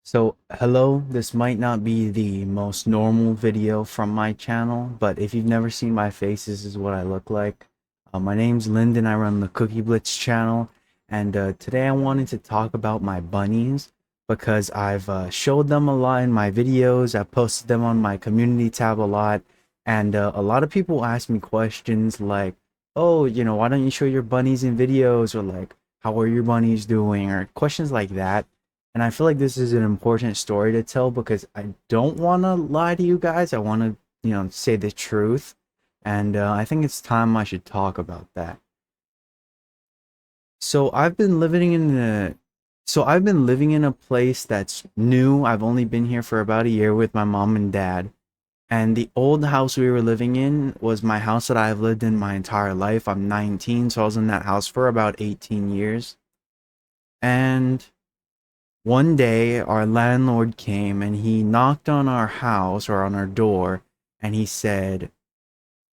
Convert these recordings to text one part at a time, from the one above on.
Hello, this might not be the most normal video from my channel, but if you've never seen my face, this is what I look like. My name's Lyndon, I run the Cookie Blitz channel, and today I wanted to talk about my bunnies because I've showed them a lot in my videos, I've posted them on my community tab a lot, and a lot of people ask me questions like, oh, why don't you show your bunnies in videos, or like, how are your bunnies doing, or questions like that. And I feel like this is an important story to tell because I don't want to lie to you guys. I want to, say the truth. And I think it's time I should talk about that. So I've been living in a I've been living in a place that's new. I've only been here for about a year with my mom and dad. And the old house we were living in was my house that I've lived in my entire life. I'm 19, so I was in that house for about 18 years. And one day, our landlord came and he knocked on our house or on our door and he said,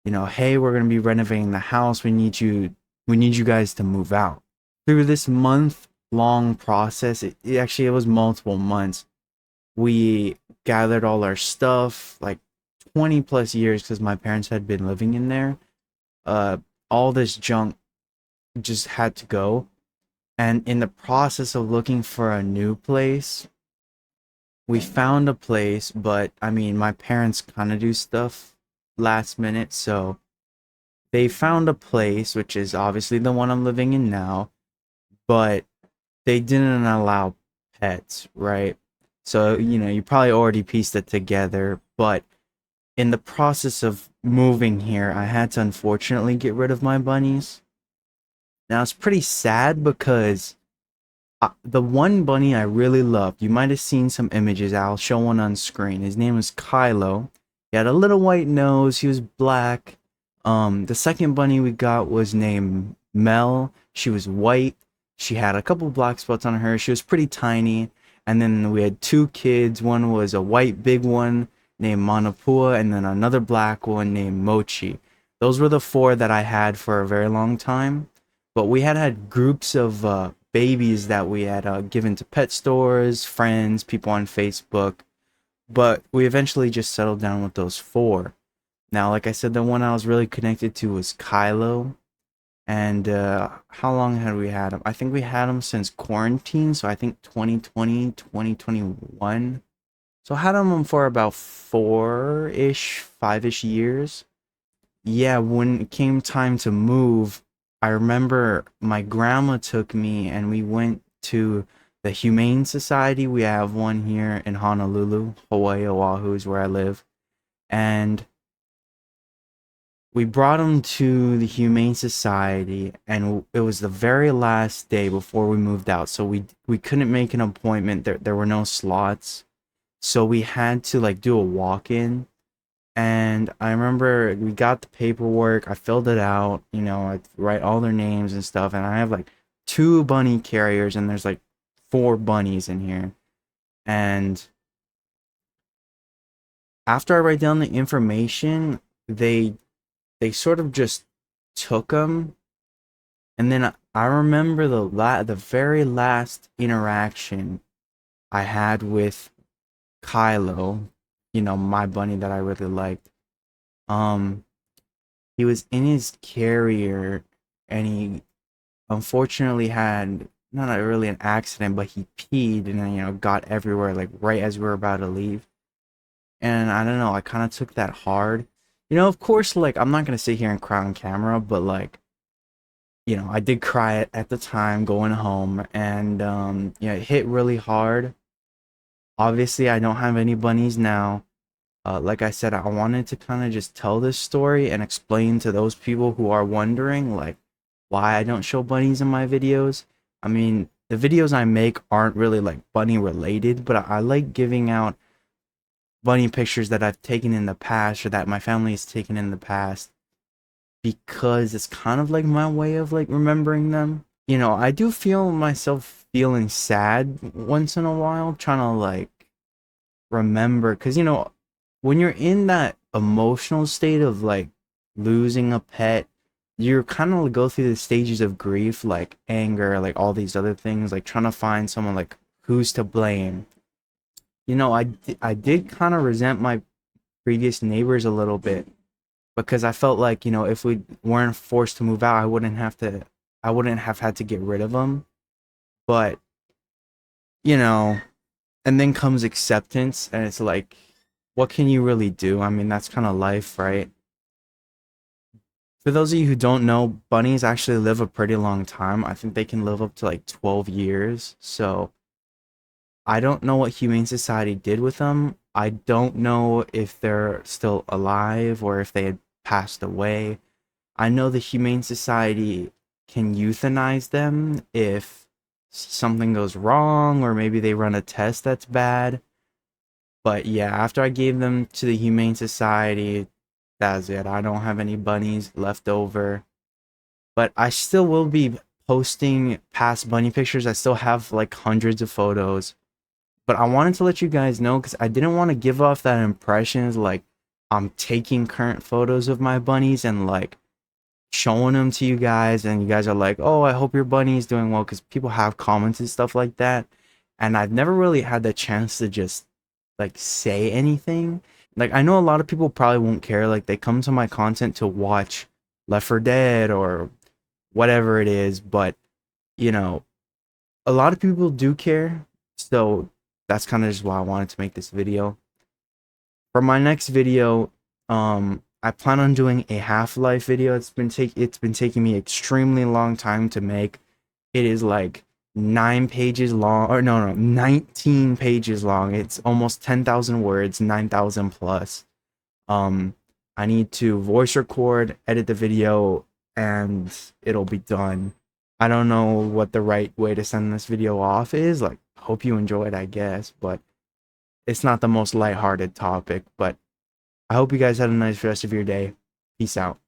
hey, we're going to be renovating the house. We need you guys to move out. Through this month long process, it was multiple months. We gathered all our stuff, like 20 plus years because my parents had been living in there. Uh, all this junk just had to go. And in the process of looking for a new place, we found a place, but I mean, my parents kind of do stuff last minute, so they found a place, which is obviously the one I'm living in now, but they didn't allow pets, right? So, you probably already pieced it together, but in the process of moving here, I had to unfortunately get rid of my bunnies. Now, it's pretty sad because the one bunny I really loved, you might have seen some images. I'll show one on screen. His name was Kylo. He had a little white nose. He was black. The second bunny we got was named Mel. She was white. She had a couple black spots on her. She was pretty tiny. And then we had two kids. One was a white big one named Manapua, and then another black one named Mochi. Those were the four that I had for a very long time. But we had groups of babies that we had given to pet stores, friends, people on Facebook. But we eventually just settled down with those four. Now, like I said, the one I was really connected to was Kylo. And how long had we had him? I think we had him since quarantine. So I think 2020, 2021. So I had him for about four-ish, five-ish years. Yeah, when it came time to move, I remember my grandma took me and we went to the Humane Society. We have one here in Honolulu, Hawaii, Oahu is where I live. And we brought him to the Humane Society, and it was the very last day before we moved out. So we couldn't make an appointment. There were no slots. So we had to like do a walk-in. And I remember we got the paperwork, I filled it out, I write all their names and stuff, and I have like two bunny carriers, and there's like four bunnies in here. And after I write down the information, they sort of just took them. And then I remember the very last interaction I had with Kylo, my bunny that I really liked. Um, he was in his carrier and he unfortunately had not really an accident, but he peed and then, got everywhere like right as we were about to leave. And I don't know, I kind of took that hard. Of course, like I'm not gonna sit here and cry on camera, but like, I did cry at the time going home, and it hit really hard. Obviously, I don't have any bunnies now. Like I said, I wanted to kind of just tell this story and explain to those people who are wondering, like, why I don't show bunnies in my videos. I mean, the videos I make aren't really like bunny related, but I like giving out bunny pictures that I've taken in the past or that my family has taken in the past because it's kind of like my way of like remembering them. I do feel myself feeling sad once in a while, trying to like remember, because when you're in that emotional state of like losing a pet, you're kind of go through the stages of grief, like anger, like all these other things, like trying to find someone, like who's to blame. I did kind of resent my previous neighbors a little bit because I felt like, if we weren't forced to move out, I wouldn't have had to get rid of them. But, you know, and then comes acceptance, and it's like, what can you really do? I mean, that's kind of life, right? For those of you who don't know, bunnies actually live a pretty long time. I think they can live up to like 12 years. So I don't know what Humane Society did with them. I don't know if they're still alive or if they had passed away. I know the Humane Society can euthanize them if something goes wrong or maybe they run a test that's bad. But yeah, after I gave them to the Humane Society, that's it. I don't have any bunnies left over. But I still will be posting past bunny pictures. I still have like hundreds of photos. But I wanted to let you guys know because I didn't want to give off that impression as like I'm taking current photos of my bunnies and like showing them to you guys, and you guys are like, oh, I hope your bunny is doing well, because people have comments and stuff like that. And I've never really had the chance to just like say anything. Like, I know a lot of people probably won't care. Like, they come to my content to watch Left 4 Dead or whatever it is, but you know, a lot of people do care. So that's kind of just why I wanted to make this video. For my next video, I plan on doing a Half-Life video. It's been taking me extremely long time to make. It is like 9 pages long, or no, 19 pages long. It's almost 10,000 words, 9,000 plus. Um, I need to voice record, edit the video, and it'll be done. I don't know what the right way to send this video off is. Like, hope you enjoy it, I guess, but it's not the most lighthearted topic. But I hope you guys had a nice rest of your day. Peace out.